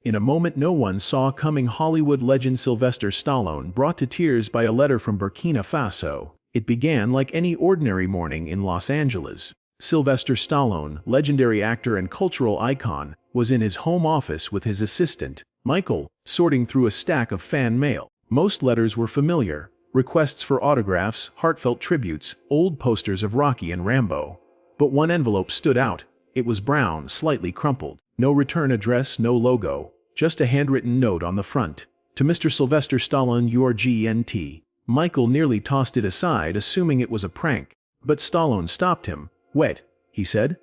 In a moment no one saw coming, Hollywood legend Sylvester Stallone brought to tears by a letter from Burkina Faso. It began like any ordinary morning in Los Angeles. Sylvester Stallone, legendary actor and cultural icon, was in his home office with his assistant, Michael, sorting through a stack of fan mail. Most letters were familiar: requests for autographs, heartfelt tributes, old posters of Rocky and Rambo. But one envelope stood out. It was brown, slightly crumpled. No return address, no logo, just a handwritten note on the front. To Mr. Sylvester Stallone, your GNT. Michael nearly tossed it aside, assuming it was a prank. But Stallone stopped him. "Wait," he said.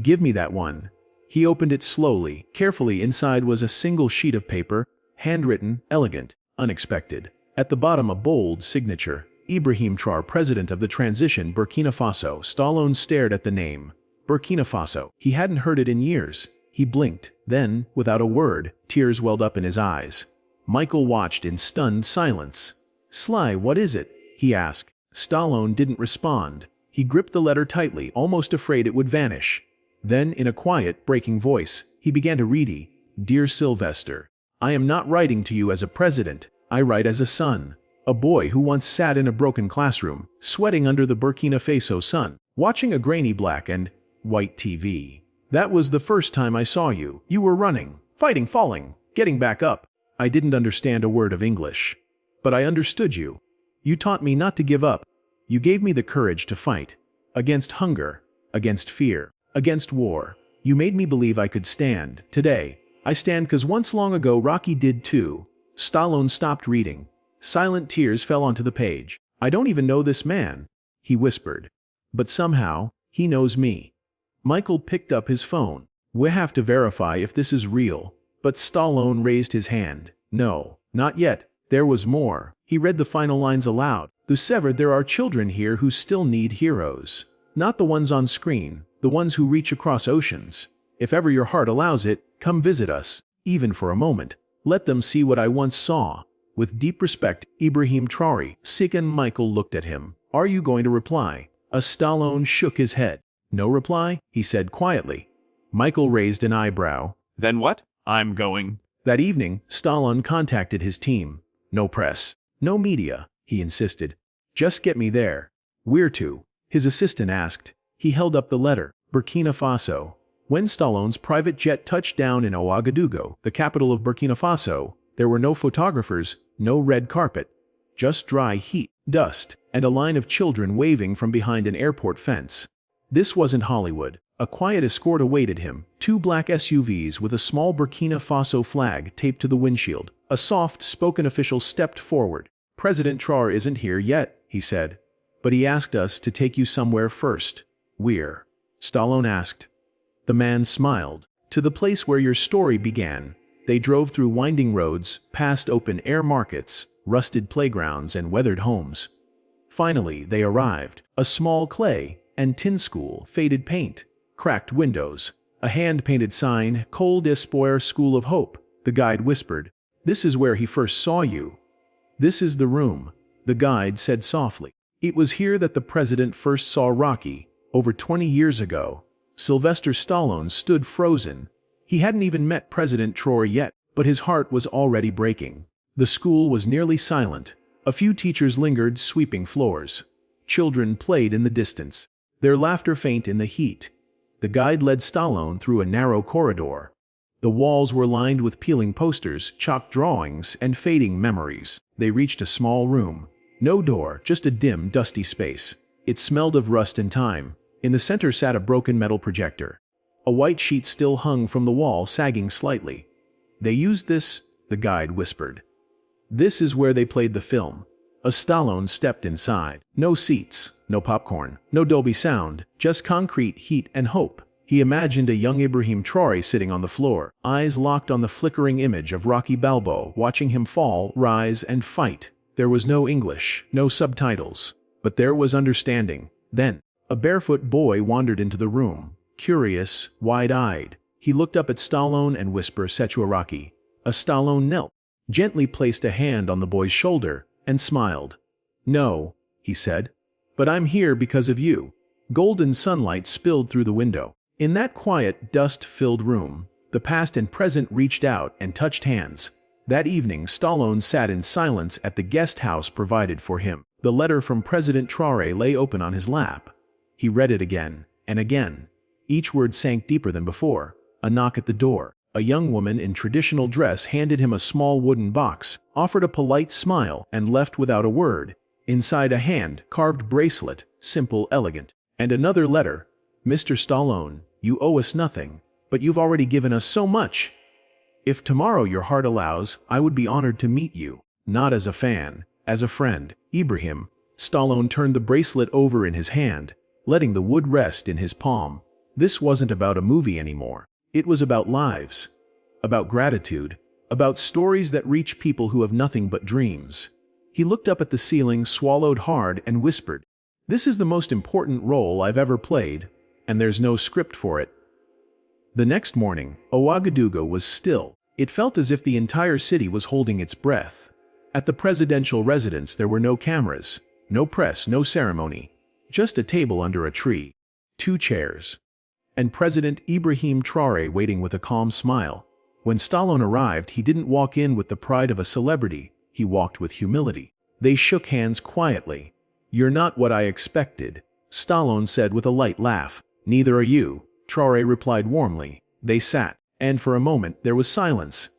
"Give me that one." He opened it slowly, carefully. Inside was a single sheet of paper, handwritten, elegant, unexpected. At the bottom a bold signature: Ibrahim Traoré, President of the Transition, Burkina Faso. Stallone stared at the name. Burkina Faso. He hadn't heard it in years. He blinked. Then, without a word, tears welled up in his eyes. Michael watched in stunned silence. "Sly, what is it?" he asked. Stallone didn't respond. He gripped the letter tightly, almost afraid it would vanish. Then, in a quiet, breaking voice, he began to read. "Dear Sylvester, I am not writing to you as a president. I write as a son. A boy who once sat in a broken classroom, sweating under the Burkina Faso sun, watching a grainy black and white TV. That was the first time I saw you. You were running, fighting, falling, getting back up. I didn't understand a word of English. But I understood you. You taught me not to give up. You gave me the courage to fight. Against hunger, against fear, against war. You made me believe I could stand. Today, I stand because once long ago Rocky did too." Stallone stopped reading. Silent tears fell onto the page. "I don't even know this man," he whispered. "But somehow, he knows me." Michael picked up his phone. "We have to verify if this is real." But Stallone raised his hand. "No, not yet. There was more." He read the final lines aloud. "The severed, there are children here who still need heroes. Not the ones on screen, the ones who reach across oceans. If ever your heart allows it, come visit us, even for a moment. Let them see what I once saw. With deep respect, Ibrahim Traoré." Sickened, Michael looked at him. "Are you going to reply?" Stallone shook his head. "No reply," he said quietly. Michael raised an eyebrow. "Then what? I'm going." That evening, Stallone contacted his team. "No press, no media," he insisted. "Just get me there." "Where to?" his assistant asked. He held up the letter. "Burkina Faso." When Stallone's private jet touched down in Ouagadougou, the capital of Burkina Faso, there were no photographers, no red carpet. Just dry heat, dust, and a line of children waving from behind an airport fence. This wasn't Hollywood. A quiet escort awaited him, 2 black SUVs with a small Burkina Faso flag taped to the windshield. A soft-spoken official stepped forward. "President Traoré isn't here yet," he said. "But he asked us to take you somewhere first." "Where?" Stallone asked. The man smiled. "To the place where your story began." They drove through winding roads, past open-air markets, rusted playgrounds, and weathered homes. Finally, they arrived. A small clay and tin school, faded paint, cracked windows, a hand-painted sign, Col d'Espoir, School of Hope. The guide whispered, "This is where he first saw you." "This is the room," the guide said softly. "It was here that the president first saw Rocky, over 20 years ago." Sylvester Stallone stood frozen. He hadn't even met President Traoré yet, but his heart was already breaking. The school was nearly silent. A few teachers lingered, sweeping floors. Children played in the distance, their laughter faint in the heat. The guide led Stallone through a narrow corridor. The walls were lined with peeling posters, chalk drawings, and fading memories. They reached a small room. No door, just a dim, dusty space. It smelled of rust and time. In the center sat a broken metal projector. A white sheet still hung from the wall, sagging slightly. "They used this," the guide whispered. "This is where they played the film." Stallone stepped inside. No seats, no popcorn, no Dolby sound, just concrete, heat, and hope. He imagined a young Ibrahim Traoré sitting on the floor, eyes locked on the flickering image of Rocky Balboa, watching him fall, rise, and fight. There was no English, no subtitles, but there was understanding. Then, a barefoot boy wandered into the room, curious, wide-eyed. He looked up at Stallone and whispered, "Setua Rocky." Stallone knelt, gently placed a hand on the boy's shoulder, and smiled. "No," he said, "but I'm here because of you." Golden sunlight spilled through the window. In that quiet, dust-filled room, The past and present reached out and touched hands. That evening, Stallone sat in silence at the guest house provided for him. The letter from President Traoré lay open on his lap. He read it again and again. Each word sank deeper than before. A knock at the door. A young woman in traditional dress handed him a small wooden box, offered a polite smile, and left without a word. Inside, a hand-carved bracelet, simple, elegant. And another letter. Mr. Stallone, you owe us nothing, but you've already given us so much. If tomorrow your heart allows, I would be honored to meet you. Not as a fan, as a friend. Ibrahim. Stallone turned the bracelet over in his hand, letting the wood rest in his palm. This wasn't about a movie anymore. It was about lives. About gratitude. About stories that reach people who have nothing but dreams. He looked up at the ceiling, swallowed hard, and whispered, "This is the most important role I've ever played, and there's no script for it." The next morning, Ouagadougou was still. It felt as if the entire city was holding its breath. At the presidential residence there were no cameras, no press, no ceremony. Just a table under a tree. 2 chairs. And President Ibrahim Traoré waiting with a calm smile. When Stallone arrived, he didn't walk in with the pride of a celebrity. He walked with humility. They shook hands quietly. "You're not what I expected," Stallone said with a light laugh. "Neither are you," Traoré replied warmly. They sat, and for a moment there was silence.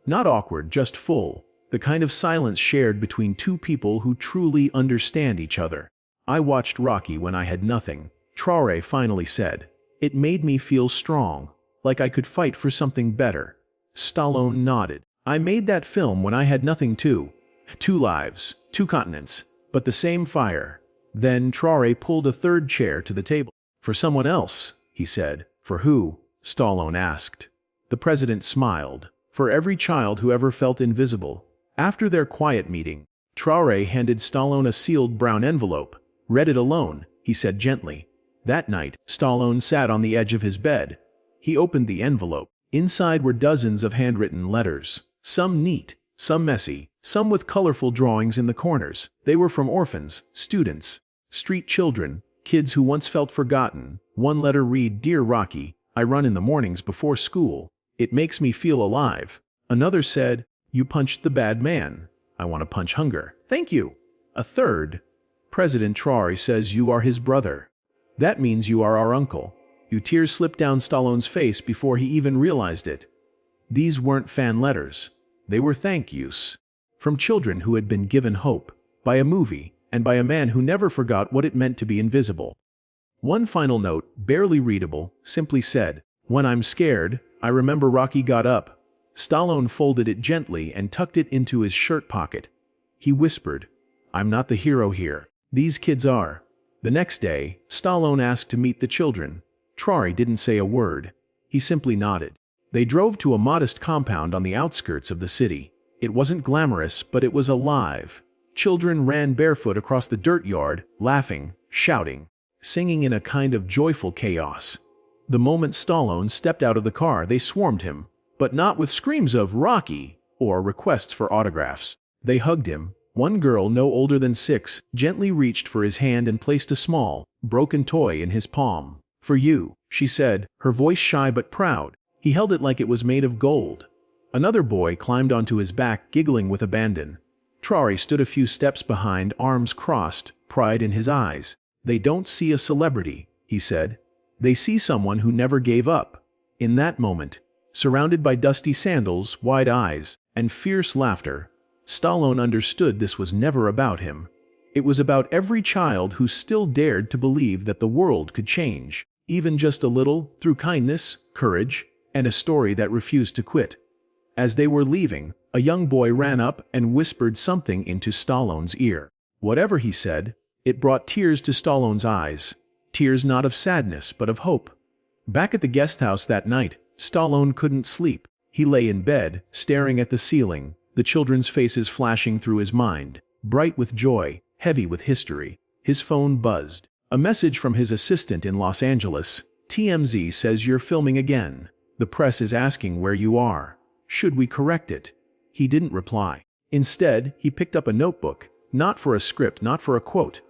Not awkward, just full. The kind of silence shared between two people who truly understand each other. "I watched Rocky when I had nothing," Traoré finally said. "It made me feel strong, like I could fight for something better." Stallone nodded. "I made that film when I had nothing too. 2 lives, 2 continents, but the same fire." Then Traoré pulled a third chair to the table. "For someone else," he said. "For who?" Stallone asked. The president smiled. "For every child who ever felt invisible." After their quiet meeting, Traoré handed Stallone a sealed brown envelope. "Read it alone," he said gently. That night, Stallone sat on the edge of his bed. He opened the envelope. Inside were dozens of handwritten letters, some neat, some messy, some with colorful drawings in the corners. They were from orphans, students, street children, kids who once felt forgotten. One letter read, "Dear Rocky, I run in the mornings before school. It makes me feel alive." Another said, "You punched the bad man. I want to punch hunger. Thank you." A third, "President Traoré says you are his brother. That means you are our uncle." Tears slipped down Stallone's face before he even realized it. These weren't fan letters. They were thank yous. From children who had been given hope, by a movie, and by a man who never forgot what it meant to be invisible. One final note, barely readable, simply said, "When I'm scared, I remember Rocky got up." Stallone folded it gently and tucked it into his shirt pocket. He whispered, "I'm not the hero here. These kids are." The next day, Stallone asked to meet the children. Traoré didn't say a word. He simply nodded. They drove to a modest compound on the outskirts of the city. It wasn't glamorous, but it was alive. Children ran barefoot across the dirt yard, laughing, shouting, singing in a kind of joyful chaos. The moment Stallone stepped out of the car, they swarmed him, but not with screams of "Rocky" or requests for autographs. They hugged him. One girl, no older than 6, gently reached for his hand and placed a small, broken toy in his palm. "For you," she said, her voice shy but proud. He held it like it was made of gold. Another boy climbed onto his back, giggling with abandon. Traoré stood a few steps behind, arms crossed, pride in his eyes. "They don't see a celebrity," he said. "They see someone who never gave up." In that moment, surrounded by dusty sandals, wide eyes, and fierce laughter, Stallone understood this was never about him. It was about every child who still dared to believe that the world could change, even just a little, through kindness, courage, and a story that refused to quit. As they were leaving, a young boy ran up and whispered something into Stallone's ear. Whatever he said, it brought tears to Stallone's eyes. Tears not of sadness, but of hope. Back at the guest house that night, Stallone couldn't sleep. He lay in bed, staring at the ceiling, the children's faces flashing through his mind, bright with joy, heavy with history. His phone buzzed. A message from his assistant in Los Angeles. "TMZ says you're filming again. The press is asking where you are. Should we correct it?" He didn't reply. Instead, he picked up a notebook, not for a script, not for a quote.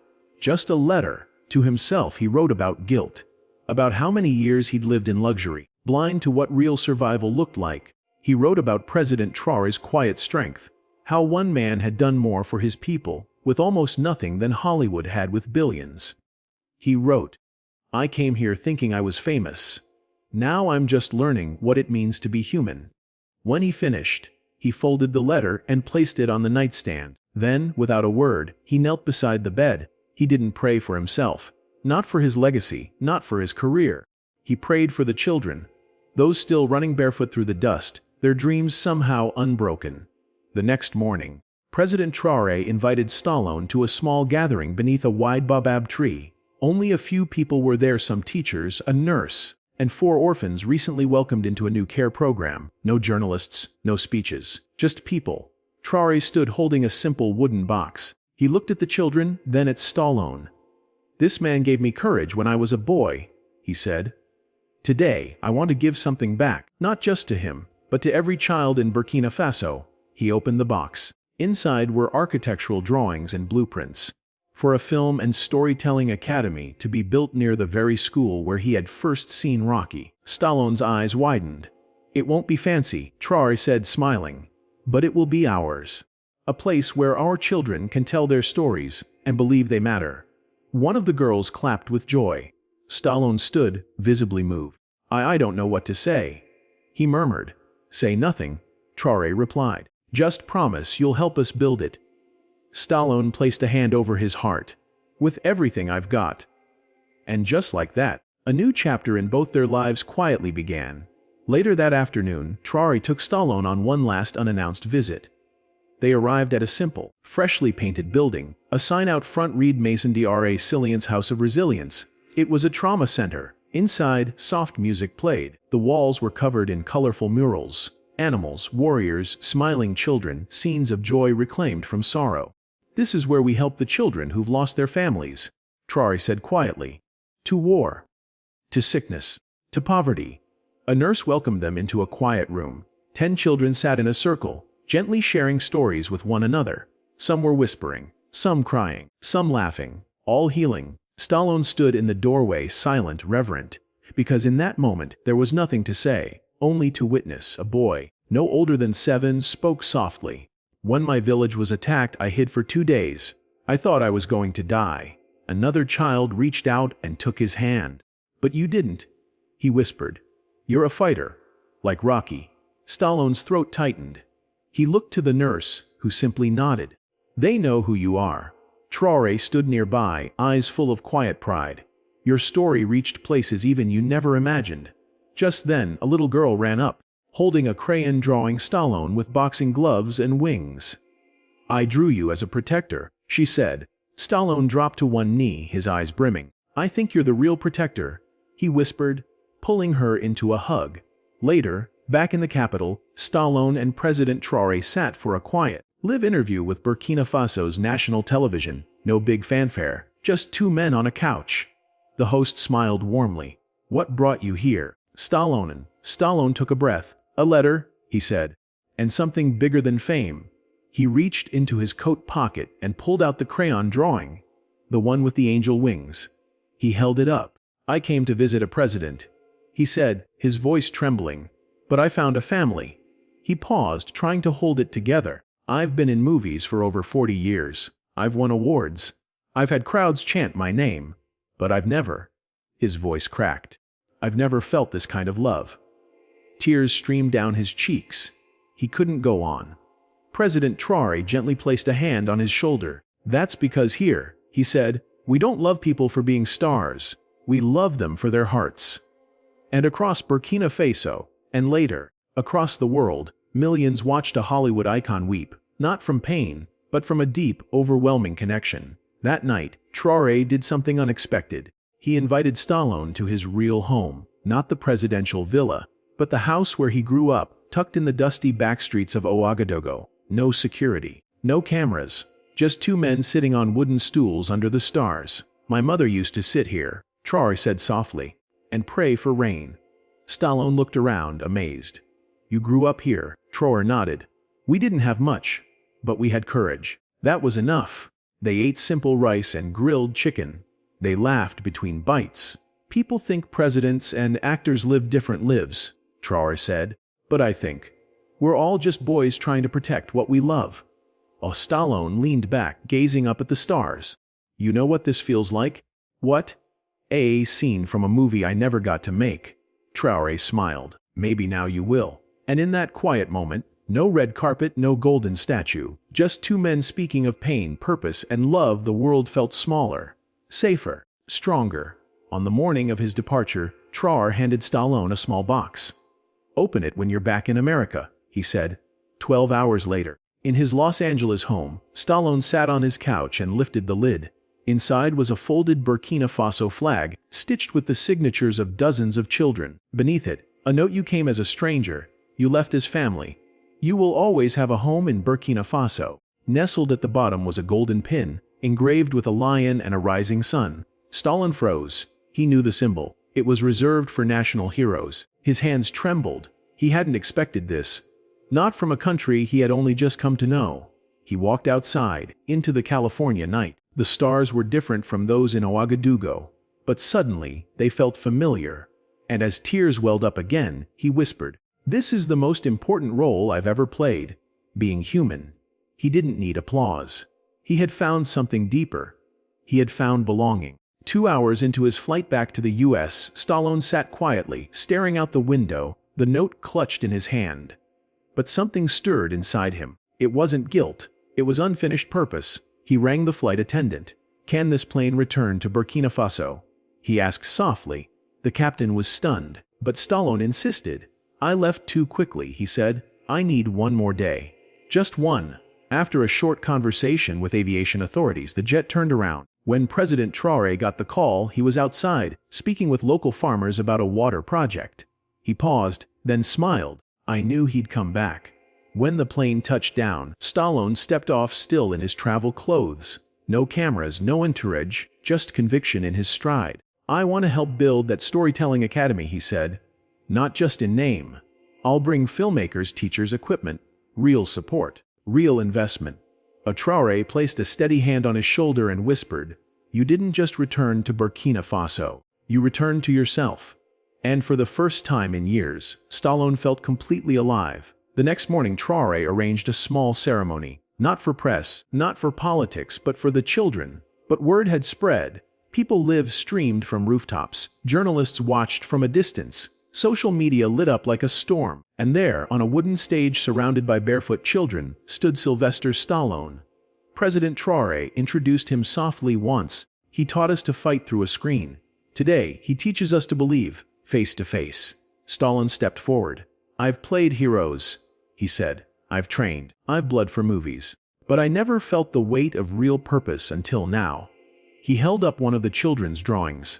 Just a letter. To himself he wrote about guilt. About how many years he'd lived in luxury. Blind to what real survival looked like, he wrote about President Traoré's quiet strength, how one man had done more for his people with almost nothing than Hollywood had with billions. He wrote, "I came here thinking I was famous. Now I'm just learning what it means to be human." When he finished, he folded the letter and placed it on the nightstand. Then, without a word, he knelt beside the bed. He didn't pray for himself, not for his legacy, not for his career. He prayed for the children, those still running barefoot through the dust, their dreams somehow unbroken. The next morning, President Traoré invited Stallone to a small gathering beneath a wide baobab tree. Only a few people were there, some teachers, a nurse, and 4 orphans recently welcomed into a new care program. No journalists, no speeches, just people. Traoré stood holding a simple wooden box. He looked at the children, then at Stallone. "This man gave me courage when I was a boy," he said. "Today, I want to give something back, not just to him, but to every child in Burkina Faso." He opened the box. Inside were architectural drawings and blueprints for a film and storytelling academy to be built near the very school where he had first seen Rocky. Stallone's eyes widened. "It won't be fancy," Traoré said, smiling, "but it will be ours. A place where our children can tell their stories and believe they matter." One of the girls clapped with joy. Stallone stood, visibly moved. I don't know what to say," he murmured. "Say nothing," Traoré replied. "Just promise you'll help us build it." Stallone placed a hand over his heart. "With everything I've got." And just like that, a new chapter in both their lives quietly began. Later that afternoon, Traoré took Stallone on one last unannounced visit. They arrived at a simple, freshly painted building. A sign out front read Maison d'Arrêt House of Resilience. It was a trauma center. Inside, soft music played. The walls were covered in colorful murals. Animals, warriors, smiling children, scenes of joy reclaimed from sorrow. "This is where we help the children who've lost their families," Traoré said quietly. "To war, to sickness, to poverty." A nurse welcomed them into a quiet room. 10 children sat in a circle, gently sharing stories with one another. Some were whispering, some crying, some laughing, all healing. Stallone stood in the doorway, silent, reverent, because in that moment there was nothing to say, only to witness. A boy, no older than 7, spoke softly. "When my village was attacked, I hid for 2 days. I thought I was going to die." Another child reached out and took his hand. "But you didn't," he whispered. "You're a fighter, like Rocky." Stallone's throat tightened. He looked to the nurse, who simply nodded. "They know who you are." Traoré stood nearby, eyes full of quiet pride. "Your story reached places even you never imagined." Just then, a little girl ran up, holding a crayon drawing Stallone with boxing gloves and wings. "I drew you as a protector," she said. Stallone dropped to one knee, his eyes brimming. "I think you're the real protector," he whispered, pulling her into a hug. Later, back in the capital, Stallone and President Traoré sat for a quiet, live interview with Burkina Faso's national television. No big fanfare, just 2 men on a couch. The host smiled warmly. "What brought you here, Stallone?" Stallone took a breath. "A letter," he said, "and something bigger than fame." He reached into his coat pocket and pulled out the crayon drawing, the one with the angel wings. He held it up. "I came to visit a president," he said, his voice trembling. "But I found a family." He paused, trying to hold it together. "I've been in movies for over 40 years. I've won awards. I've had crowds chant my name. But I've never," his voice cracked, "I've never felt this kind of love." Tears streamed down his cheeks. He couldn't go on. President Traoré gently placed a hand on his shoulder. "That's because here," he said, "we don't love people for being stars. We love them for their hearts." And across Burkina Faso, and later, across the world, millions watched a Hollywood icon weep, not from pain, but from a deep, overwhelming connection. That night, Traoré did something unexpected. He invited Stallone to his real home, not the presidential villa, but the house where he grew up, tucked in the dusty backstreets of Ouagadougou. No security, no cameras, just 2 men sitting on wooden stools under the stars. "My mother used to sit here," Traoré said softly, "and pray for rain." Stallone looked around, amazed. "You grew up here," Traoré nodded. "We didn't have much, but we had courage. That was enough." They ate simple rice and grilled chicken. They laughed between bites. People think presidents and actors live different lives, Traore said, but I think we're all just boys trying to protect what we love. Stallone leaned back, gazing up at the stars. You know what this feels like? What? A scene from a movie I never got to make. Traore smiled. Maybe now you will. And in that quiet moment, no red carpet, no golden statue, just two men speaking of pain, purpose, and love. The world felt smaller, safer, stronger. On the morning of his departure, Traore handed Stallone a small box. Open it when you're back in America, he said. 12 hours later, in his Los Angeles home, Stallone sat on his couch and lifted the lid. Inside was a folded Burkina Faso flag, stitched with the signatures of dozens of children. Beneath it, a note: you came as a stranger, you left as family. You will always have a home in Burkina Faso. Nestled at the bottom was a golden pin, engraved with a lion and a rising sun. Stallone froze. He knew the symbol. It was reserved for national heroes. His hands trembled. He hadn't expected this. Not from a country he had only just come to know. He walked outside, into the California night. The stars were different from those in Ouagadougou, but suddenly they felt familiar. And as tears welled up again, he whispered, "This is the most important role I've ever played, being human." He didn't need applause. He had found something deeper. He had found belonging. 2 hours into his flight back to the U.S., Stallone sat quietly, staring out the window, the note clutched in his hand. But something stirred inside him. It wasn't guilt. It was unfinished purpose. He rang the flight attendant. "Can this plane return to Burkina Faso?" he asked softly. The captain was stunned, but Stallone insisted. "I left too quickly," he said. "I need one more day. Just one." After a short conversation with aviation authorities, the jet turned around. When President Traoré got the call, he was outside, speaking with local farmers about a water project. He paused, then smiled. "I knew he'd come back." When the plane touched down, Stallone stepped off, still in his travel clothes. No cameras, no entourage, just conviction in his stride. "I want to help build that storytelling academy," he said. "Not just in name. I'll bring filmmakers, teachers, equipment, real support, real investment." Traoré placed a steady hand on his shoulder and whispered, "You didn't just return to Burkina Faso. You returned to yourself." And for the first time in years, Stallone felt completely alive. The next morning, Traoré arranged a small ceremony, not for press, not for politics, but for the children. But word had spread. People live streamed from rooftops. Journalists watched from a distance. Social media lit up like a storm. And there, on a wooden stage surrounded by barefoot children, stood Sylvester Stallone. President Traoré introduced him softly once. "He taught us to fight through a screen. Today, he teaches us to believe, face to face." Stallone stepped forward. "I've played heroes," he said. "I've trained. I've bled for movies. But I never felt the weight of real purpose until now." He held up one of the children's drawings.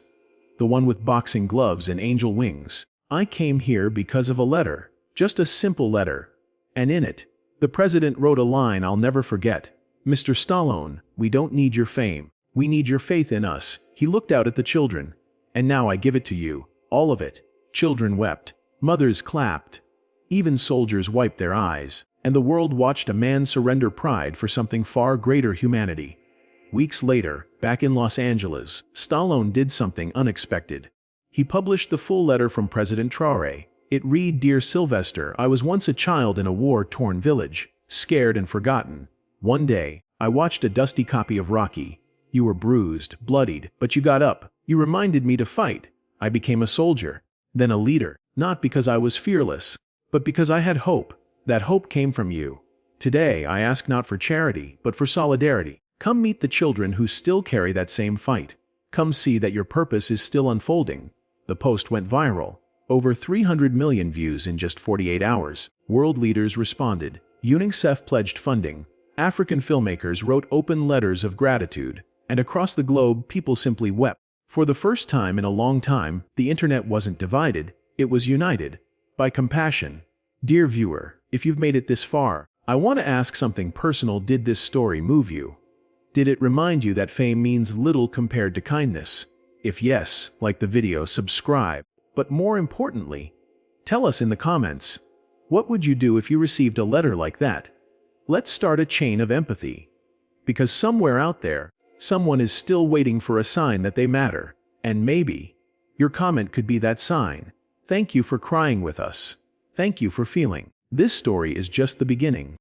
The one with boxing gloves and angel wings. "I came here because of a letter. Just a simple letter. And in it, the president wrote a line I'll never forget. 'Mr. Stallone, we don't need your fame. We need your faith in us.'" He looked out at the children. "And now I give it to you. All of it." Children wept. Mothers clapped. Even soldiers wiped their eyes. And the world watched a man surrender pride for something far greater: humanity. Weeks later, back in Los Angeles, Stallone did something unexpected. He published the full letter from President Traoré. It read, "Dear Sylvester, I was once a child in a war-torn village, scared and forgotten. One day, I watched a dusty copy of Rocky. You were bruised, bloodied, but you got up. You reminded me to fight. I became a soldier, then a leader, not because I was fearless, but because I had hope. That hope came from you. Today, I ask not for charity, but for solidarity. Come meet the children who still carry that same fight. Come see that your purpose is still unfolding." The post went viral. Over 300 million views in just 48 hours. World leaders responded. UNICEF pledged funding. African filmmakers wrote open letters of gratitude. And across the globe, people simply wept. For the first time in a long time, the internet wasn't divided, it was united by compassion. Dear viewer, if you've made it this far, I want to ask something personal. Did this story move you? Did it remind you that fame means little compared to kindness? If yes, like the video, subscribe. But more importantly, tell us in the comments, what would you do if you received a letter like that? Let's start a chain of empathy. Because somewhere out there, someone is still waiting for a sign that they matter. And maybe Your comment could be that sign. Thank you for crying with us. Thank you for feeling. This story is just the beginning.